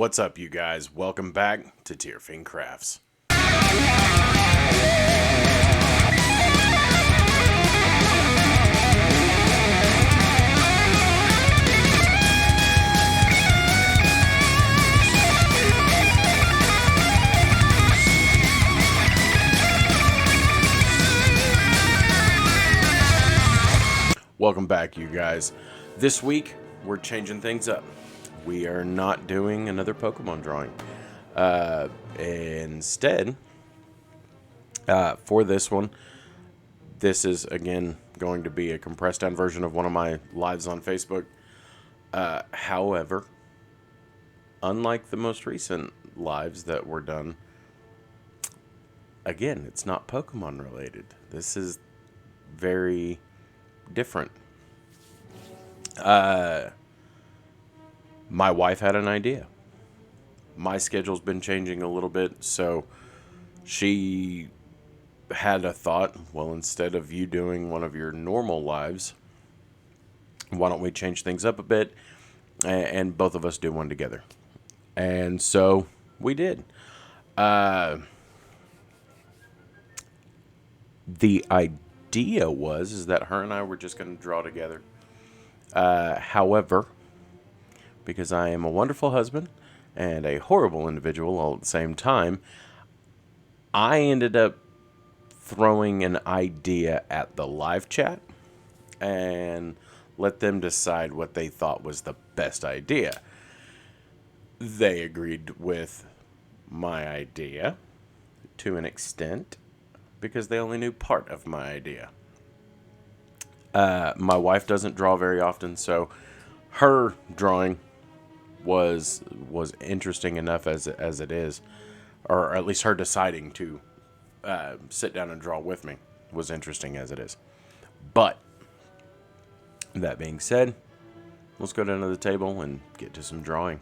What's up, you guys? Welcome back to Tearfing Crafts. Welcome back, you guys. This week, we're changing things up. We are not doing another Pokemon drawing. Instead, for this one, this is, again, going to be a compressed down version of one of my lives on Facebook. However, unlike the most recent lives that were done, again, it's not Pokemon related. This is very different. My wife had an idea. My schedule's been changing a little bit, so she had a thought, well, instead of you doing one of your normal lives, why don't we change things up a bit and both of us do one together? And so we did. The idea was that her and I were just going to draw together. However, because I am a wonderful husband and a horrible individual all at the same time, I ended up throwing an idea at the live chat and let them decide what they thought was the best idea. They agreed with my idea to an extent because they only knew part of my idea. My wife doesn't draw very often, so her drawing was interesting enough as it is, or at least her deciding to sit down and draw with me was interesting as it is. But that being said, let's go down to the table and get to some drawing.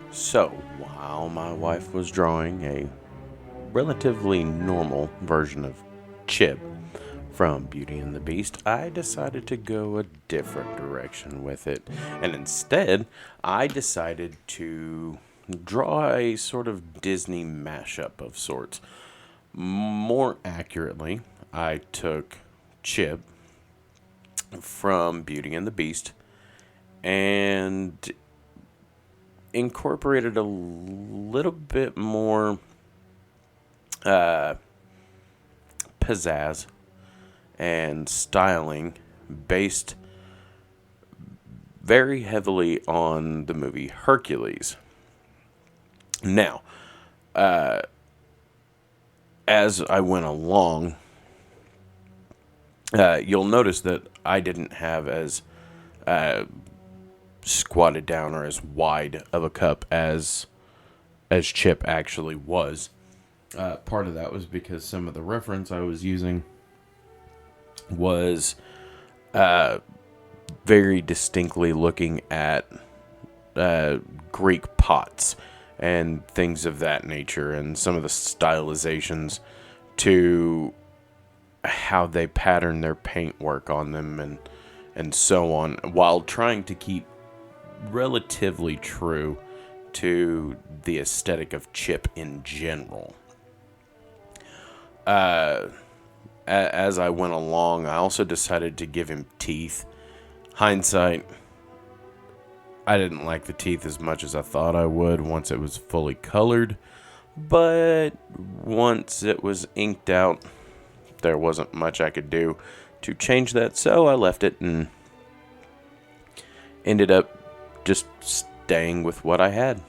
So while my wife was drawing a relatively normal version of Chip from Beauty and the Beast, I decided to go a different direction with it. And instead, I decided to draw a sort of Disney mashup of sorts. More accurately, I took Chip from Beauty and the Beast and incorporated a little bit more pizzazz and styling based very heavily on the movie Hercules. Now, as I went along, you'll notice that I didn't have as squatted down or as wide of a cup as Chip actually was. Part of that was because some of the reference I was using was very distinctly looking at Greek pots and things of that nature, and some of the stylizations to how they pattern their paintwork on them and so on, while trying to keep relatively true to the aesthetic of Chip in general. As I went along, I also decided to give him teeth. Hindsight, I didn't like the teeth as much as I thought I would once it was fully colored, but once it was inked out, there wasn't much I could do to change that, so I left it and ended up just staying with what I had.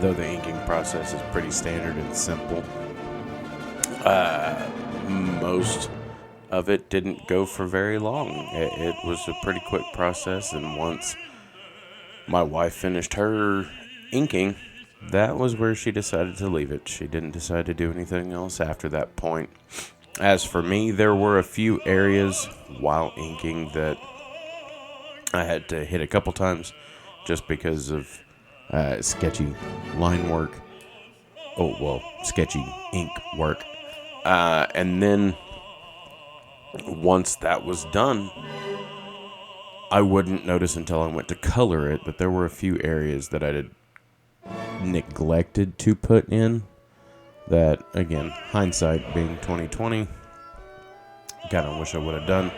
though the inking process is pretty standard and simple, most of it didn't go for very long. It was a pretty quick process, and once my wife finished her inking, that was where she decided to leave it. She didn't decide to do anything else after that point. As for me, there were a few areas while inking that I had to hit a couple times just because of sketchy line work. Oh, well, sketchy ink work. And then once that was done, I wouldn't notice until I went to color it that there were a few areas that I had neglected to put in. That, again, hindsight being 2020, kind of wish I would have done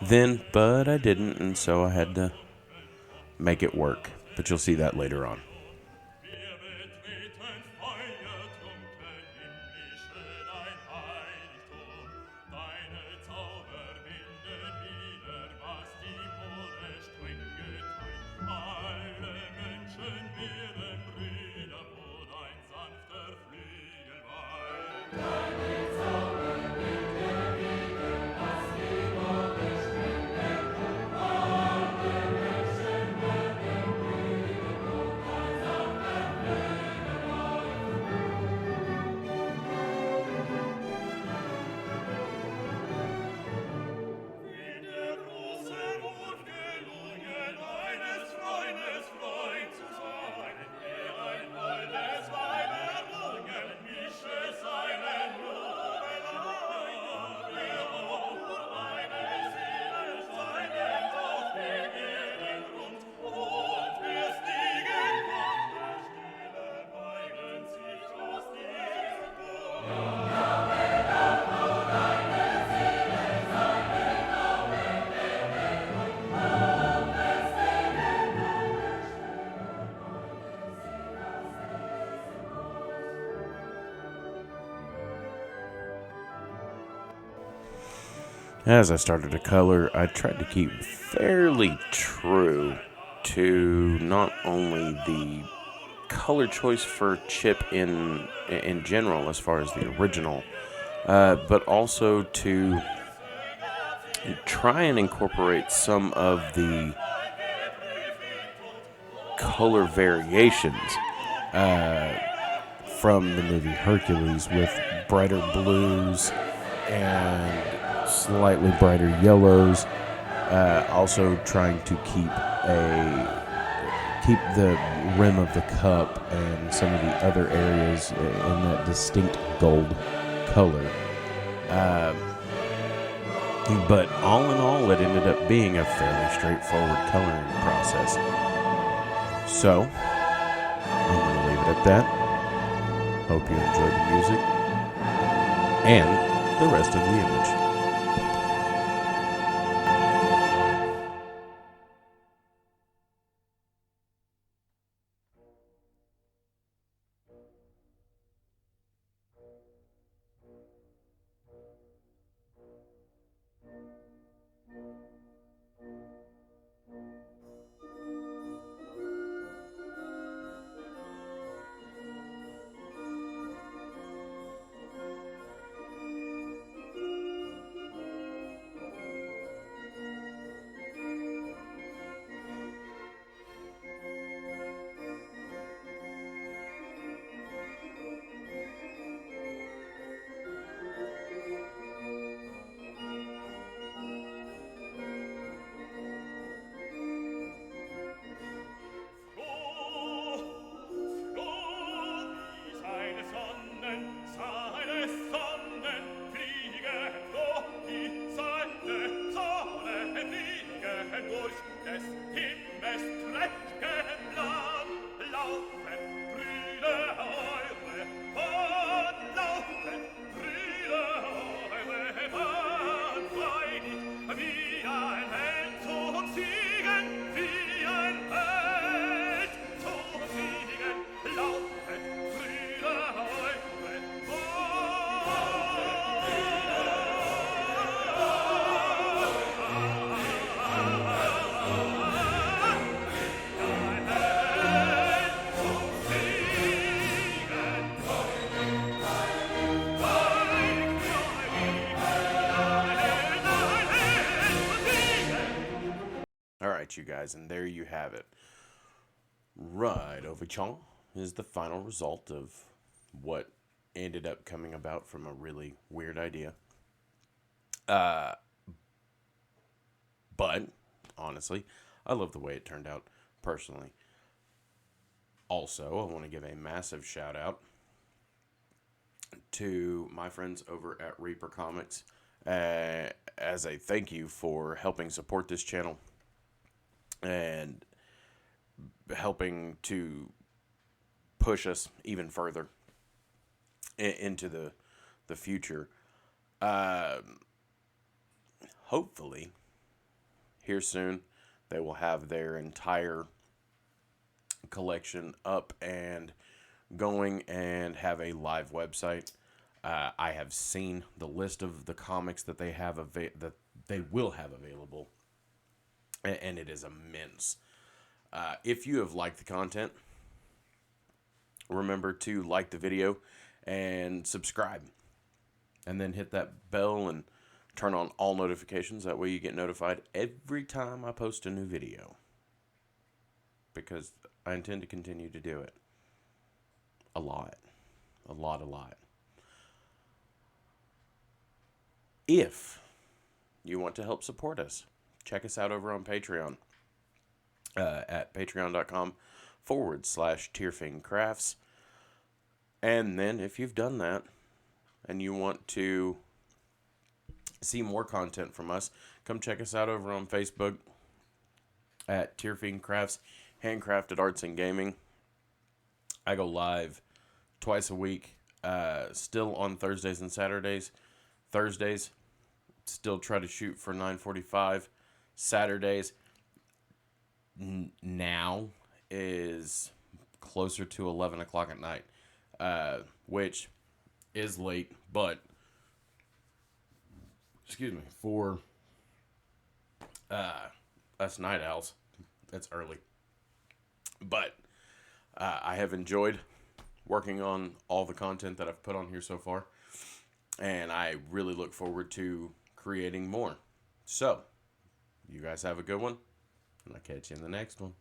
then, but I didn't, and so I had to make it work. But you'll see that later on. As I started to color, I tried to keep fairly true to not only the color choice for Chip in general, as far as the original, but also to try and incorporate some of the color variations from the movie Hercules, with brighter blues and slightly brighter yellows. Also trying to keep the rim of the cup and some of the other areas in that distinct gold color. But all in all, it ended up being a fairly straightforward coloring process. So, I'm going to leave it at that. Hope you enjoyed the music and the rest of the image. much, you guys. And there you have it. Right over Chong is the final result of what ended up coming about from a really weird idea. But honestly, I love the way it turned out personally. Also, I want to give a massive shout out to my friends over at Reaper Comics as a thank you for helping support this channel and helping to push us even further into the future. Hopefully, here soon, they will have their entire collection up and going and have a live website. I have seen the list of the comics that they have that they will have available, and it is immense. If you have liked the content, remember to like the video and subscribe, and then hit that bell and turn on all notifications. That way you get notified every time I post a new video, because I intend to continue to do it a lot. If you want to help support us, check us out over on Patreon at patreon.com/TearfingCrafts. And then if you've done that and you want to see more content from us, come check us out over on Facebook at Tearfing Crafts, Handcrafted Arts and Gaming. I go live twice a week, still on Thursdays and Saturdays. Thursdays, still try to shoot for 9:45. Saturdays, now is closer to 11 o'clock at night, which is late, but excuse me, for us night owls, that's early. But I have enjoyed working on all the content that I've put on here so far, and I really look forward to creating more. So, you guys have a good one, and I'll catch you in the next one.